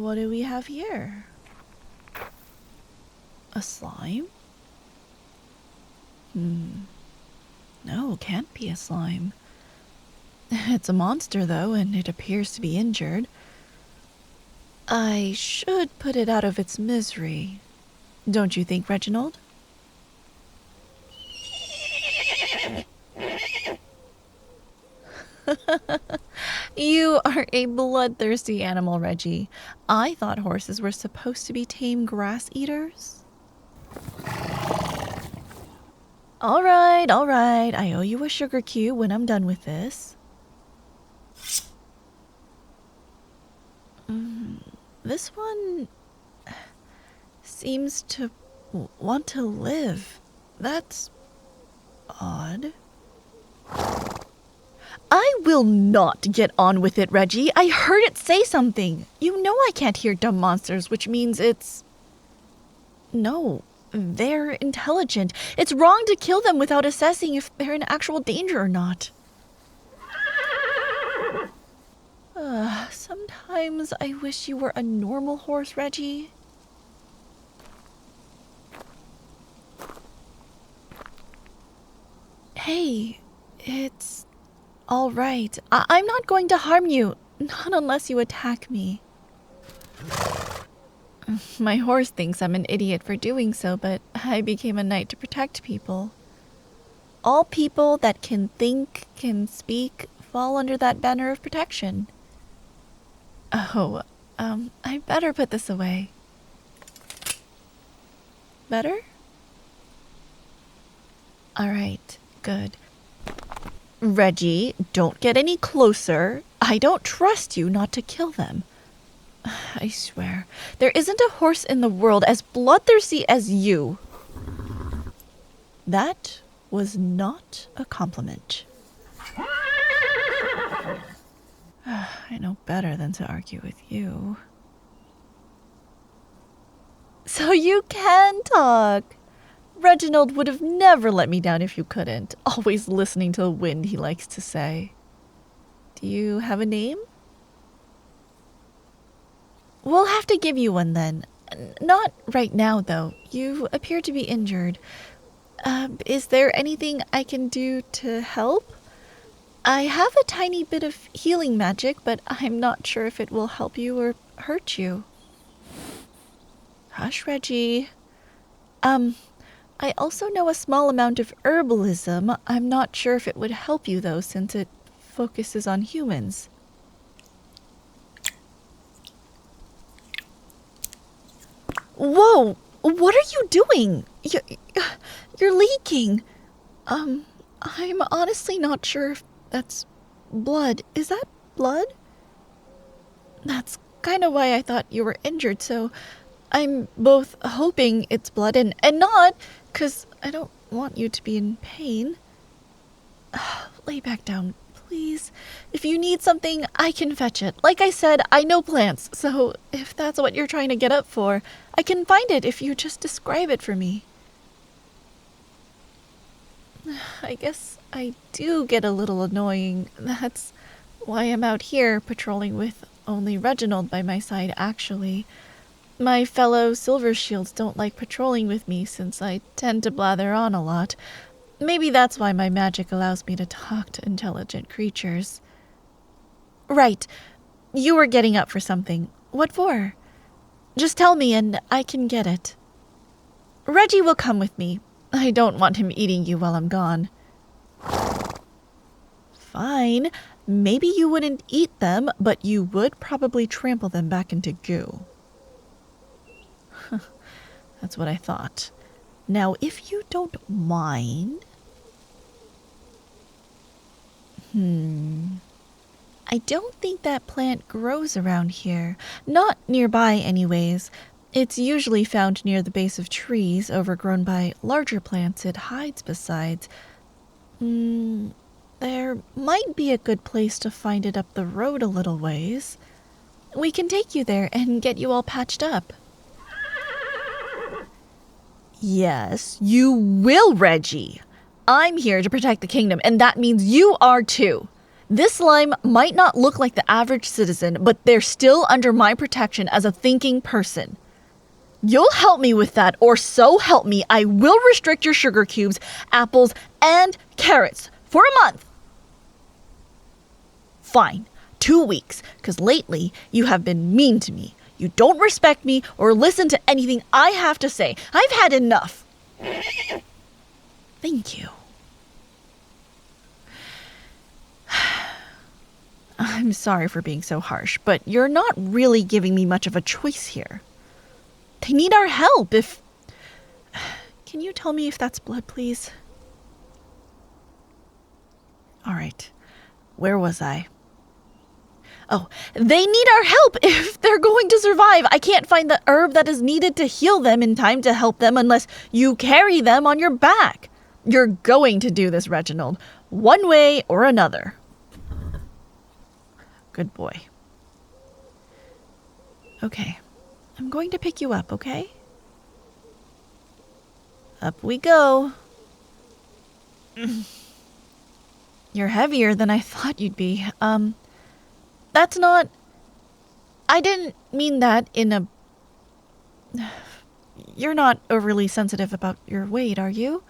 what do we have here? A slime? No, can't be a slime. It's a monster, though, and it appears to be injured. I should put it out of its misery. Don't you think, Reginald? You are a bloodthirsty animal, Reggie. I thought horses were supposed to be tame grass eaters. All right. I owe you a sugar cube when I'm done with this. This one seems to want to live. That's odd. I will not get on with it, Reggie. I heard it say something. You know I can't hear dumb monsters, which means it's... No, they're intelligent. It's wrong to kill them without assessing if they're in actual danger or not. Sometimes I wish you were a normal horse, Reggie. Hey, it's all right. I'm not going to harm you, not unless you attack me. My horse thinks I'm an idiot for doing so, but I became a knight to protect people. All people that can think, can speak, fall under that banner of protection. Oh, I better put this away. Better? All right, good. Reggie, don't get any closer. I don't trust you not to kill them. I swear, there isn't a horse in the world as bloodthirsty as you. That was not a compliment. I know better than to argue with you. So you can talk. Reginald would have never let me down if you couldn't. Always listening to the wind, he likes to say. Do you have a name? We'll have to give you one then. Not right now, though. You appear to be injured. Is there anything I can do to help? I have a tiny bit of healing magic, but I'm not sure if it will help you or hurt you. Hush, Reggie. I also know a small amount of herbalism. I'm not sure if it would help you, though, since it focuses on humans. Whoa! What are you doing? You're leaking. I'm honestly not sure if that's blood. Is that blood? That's kind of why I thought you were injured, so I'm both hoping it's blood and not, because I don't want you to be in pain. Lay back down, please. If you need something, I can fetch it. Like I said, I know plants, so if that's what you're trying to get up for, I can find it if you just describe it for me. I guess I do get a little annoying. That's why I'm out here patrolling with only Reginald by my side, actually. My fellow Silver Shields don't like patrolling with me since I tend to blather on a lot. Maybe that's why my magic allows me to talk to intelligent creatures. Right. You were getting up for something. What for? Just tell me and I can get it. Reggie will come with me. I don't want him eating you while I'm gone. Fine. Maybe you wouldn't eat them, but you would probably trample them back into goo. That's what I thought. Now, if you don't mind... I don't think that plant grows around here. Not nearby, anyways. It's usually found near the base of trees, overgrown by larger plants it hides besides. There might be a good place to find it up the road a little ways. We can take you there and get you all patched up. Yes, you will, Reggie. I'm here to protect the kingdom, and that means you are too. This slime might not look like the average citizen, but they're still under my protection as a thinking person. You'll help me with that, or so help me, I will restrict your sugar cubes, apples, and carrots for a month. Fine, 2 weeks, because lately you have been mean to me. You don't respect me or listen to anything I have to say. I've had enough. Thank you. I'm sorry for being so harsh, but you're not really giving me much of a choice here. They need our help. Can you tell me if that's blood, please? All right. Where was I? Oh, they need our help if they're going to survive. I can't find the herb that is needed to heal them in time to help them unless you carry them on your back. You're going to do this, Reginald, one way or another. Good boy. Okay, I'm going to pick you up, okay? Up we go. You're heavier than I thought you'd be. That's not... I didn't mean that in a... You're not overly sensitive about your weight, are you?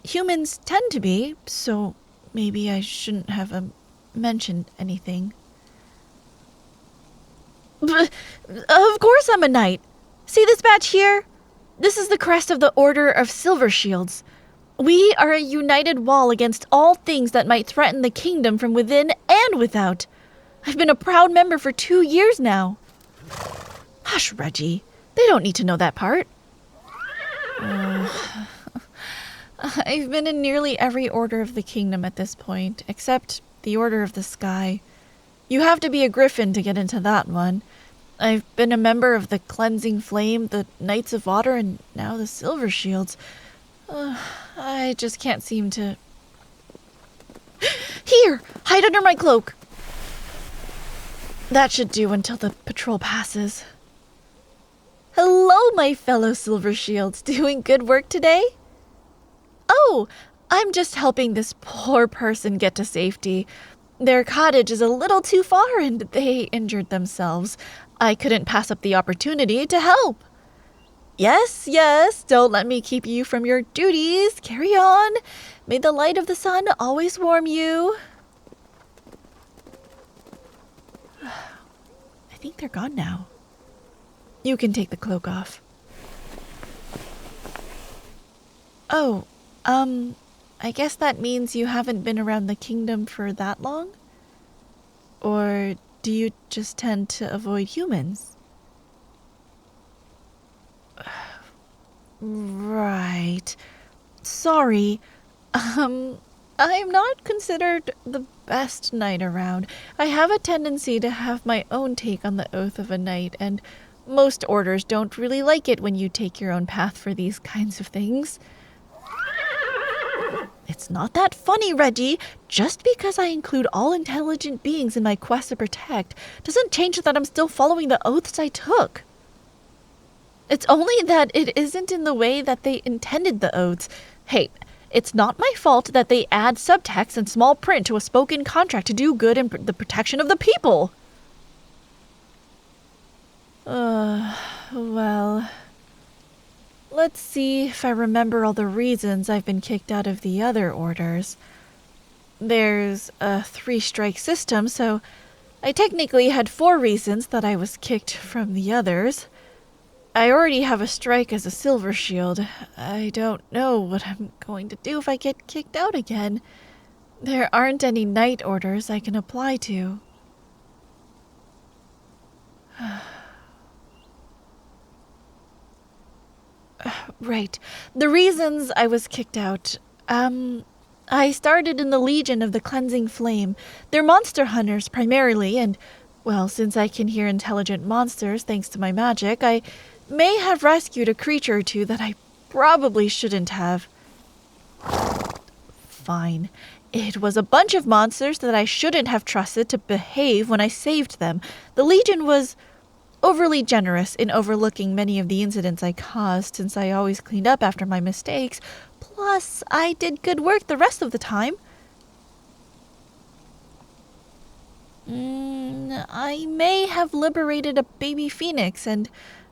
Humans tend to be, so maybe I shouldn't have mentioned anything. Of course I'm a knight. See this badge here? This is the crest of the Order of Silver Shields. We are a united wall against all things that might threaten the kingdom from within and without. I've been a proud member for 2 years now. Hush, Reggie. They don't need to know that part. I've been in nearly every order of the kingdom at this point, except the Order of the Sky. You have to be a griffin to get into that one. I've been a member of the Cleansing Flame, the Knights of Water, and now the Silver Shields. I just can't seem to... Here! Hide under my cloak! That should do until the patrol passes. Hello, my fellow Silver Shields. Doing good work today? Oh, I'm just helping this poor person get to safety. Their cottage is a little too far and they injured themselves. I couldn't pass up the opportunity to help. Yes, don't let me keep you from your duties. Carry on. May the light of the sun always warm you. I think they're gone now. You can take the cloak off. Oh, I guess that means you haven't been around the kingdom for that long? Or do you just tend to avoid humans? Right. Sorry. I'm not considered the best knight around. I have a tendency to have my own take on the oath of a knight, and most orders don't really like it when you take your own path for these kinds of things. It's not that funny, Reggie. Just because I include all intelligent beings in my quest to protect doesn't change that I'm still following the oaths I took. It's only that it isn't in the way that they intended the oaths. Hey, it's not my fault that they add subtext and small print to a spoken contract to do good in the protection of the people. Well... Let's see if I remember all the reasons I've been kicked out of the other orders. There's a 3-strike system, so I technically had 4 reasons that I was kicked from the others. I already have a strike as a Silver Shield. I don't know what I'm going to do if I get kicked out again. There aren't any knight orders I can apply to. Right. The reasons I was kicked out. I started in the Legion of the Cleansing Flame. They're monster hunters primarily, and, well, since I can hear intelligent monsters thanks to my magic, I may have rescued a creature or two that I probably shouldn't have. Fine. It was a bunch of monsters that I shouldn't have trusted to behave when I saved them. The Legion was overly generous in overlooking many of the incidents I caused, since I always cleaned up after my mistakes. Plus, I did good work the rest of the time. I may have liberated a baby phoenix and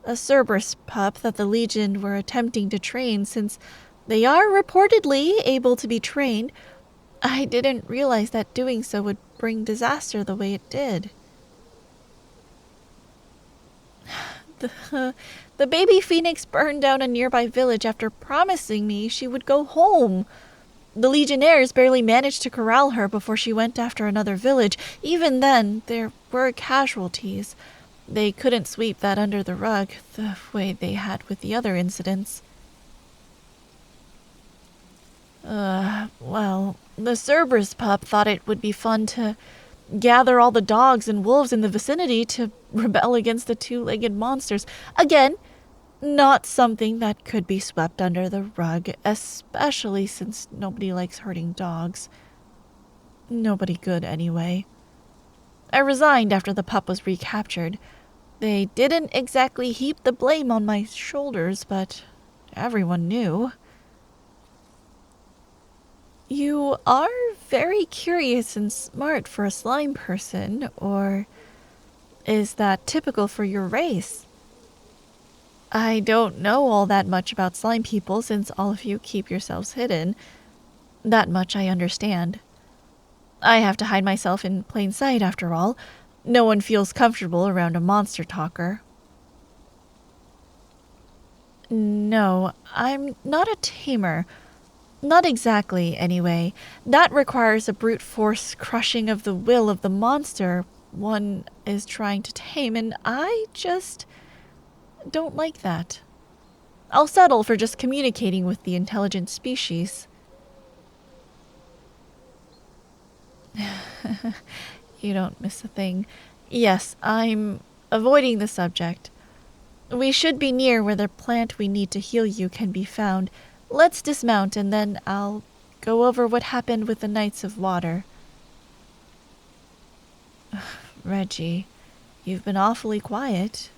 a Cerberus pup that the Legion were attempting to train, since they are reportedly able to be trained. I didn't realize that doing so would bring disaster the way it did. The baby phoenix burned down a nearby village after promising me she would go home. The Legionnaires barely managed to corral her before she went after another village. Even then, there were casualties. They couldn't sweep that under the rug the way they had with the other incidents. Well, the Cerberus pup thought it would be fun to gather all the dogs and wolves in the vicinity to rebel against the two-legged monsters. Again, not something that could be swept under the rug, especially since nobody likes hurting dogs. Nobody good, anyway. I resigned after the pup was recaptured. They didn't exactly heap the blame on my shoulders, but everyone knew. You are very curious and smart for a slime person, or is that typical for your race? I don't know all that much about slime people since all of you keep yourselves hidden. That much I understand. I have to hide myself in plain sight after all. No one feels comfortable around a monster talker. No, I'm not a tamer. Not exactly, anyway. That requires a brute force crushing of the will of the monster one is trying to tame, and I just don't like that. I'll settle for just communicating with the intelligent species. You don't miss a thing. Yes, I'm avoiding the subject. We should be near where the plant we need to heal you can be found. Let's dismount and then I'll go over what happened with the Knights of Water. Reggie, you've been awfully quiet.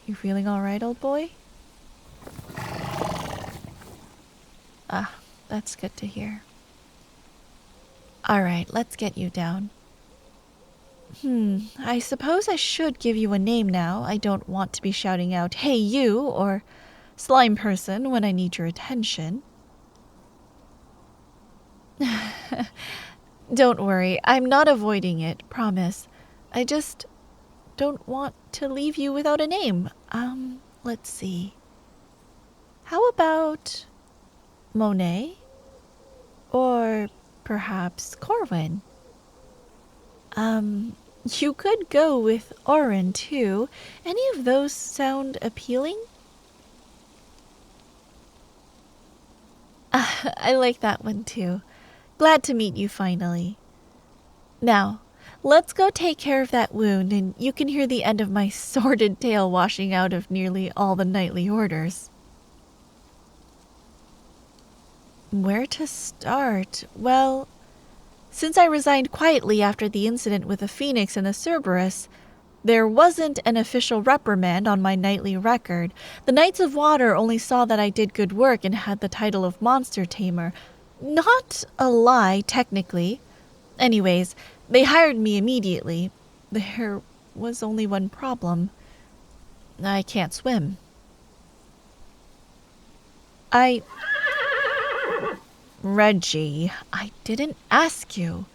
You feeling all right, old boy? Ah, that's good to hear. All right, let's get you down. I suppose I should give you a name now. I don't want to be shouting out, "Hey, you," or "Slime person" when I need your attention. Don't worry, I'm not avoiding it, promise. I just don't want to leave you without a name. Let's see. How about Monet? Or perhaps Corwin? You could go with Oren, too. Any of those sound appealing? I like that one, too. Glad to meet you finally. Now, let's go take care of that wound, and you can hear the end of my sordid tale washing out of nearly all the nightly orders. Where to start? Well, since I resigned quietly after the incident with the Phoenix and the Cerberus, there wasn't an official reprimand on my nightly record. The Knights of Water only saw that I did good work and had the title of Monster Tamer. Not a lie, technically. Anyways, they hired me immediately. There was only one problem. I can't swim. Reggie, I didn't ask you.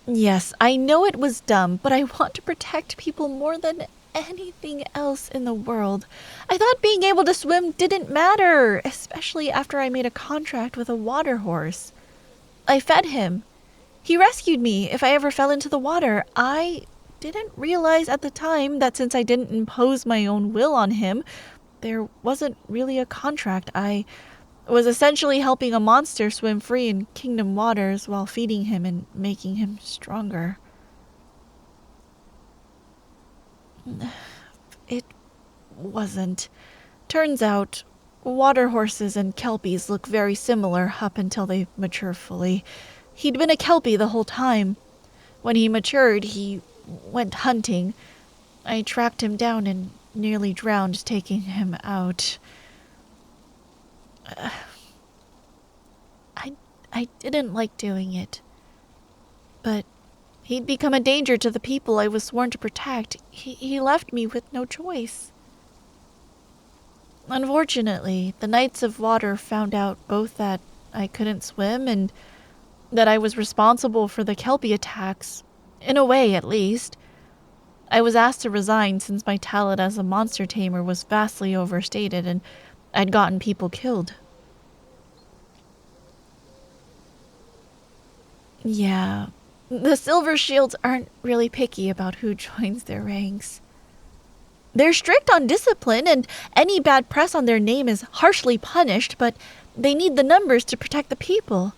Yes, I know it was dumb, but I want to protect people more than anything else in the world. I thought being able to swim didn't matter, especially after I made a contract with a water horse. I fed him. He rescued me if I ever fell into the water. I didn't realize at the time that since I didn't impose my own will on him, there wasn't really a contract. I was essentially helping a monster swim free in kingdom waters while feeding him and making him stronger. It wasn't. Turns out, water horses and kelpies look very similar up until they mature fully. He'd been a kelpie the whole time. When he matured, he went hunting. I tracked him down and nearly drowned taking him out. I didn't like doing it, but He'd become a danger to the people I was sworn to protect. He left me with no choice. Unfortunately, the Knights of Water found out both that I couldn't swim and that I was responsible for the Kelpie attacks, in a way at least. I was asked to resign since my talent as a monster tamer was vastly overstated and I'd gotten people killed. Yeah, the Silver Shields aren't really picky about who joins their ranks. They're strict on discipline, and any bad press on their name is harshly punished, but they need the numbers to protect the people,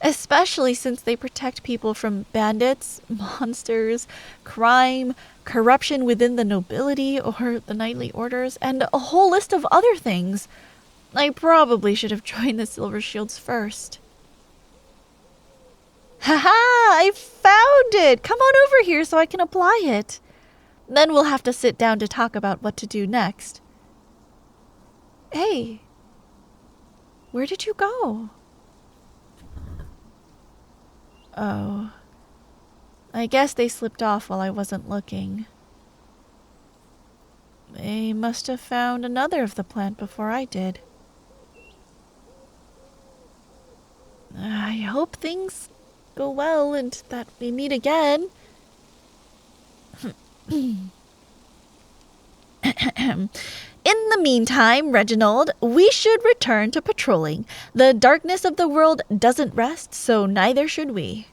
especially since they protect people from bandits, monsters, crime, corruption within the nobility or the knightly orders, and a whole list of other things. I probably should have joined the Silver Shields first. Haha! I found it! Come on over here so I can apply it. Then we'll have to sit down to talk about what to do next. Hey, where did you go? Oh, I guess they slipped off while I wasn't looking. They must have found another of the plant before I did. I hope things go well and that we meet again. In the meantime, Reginald, we should return to patrolling. The darkness of the world doesn't rest, so neither should we.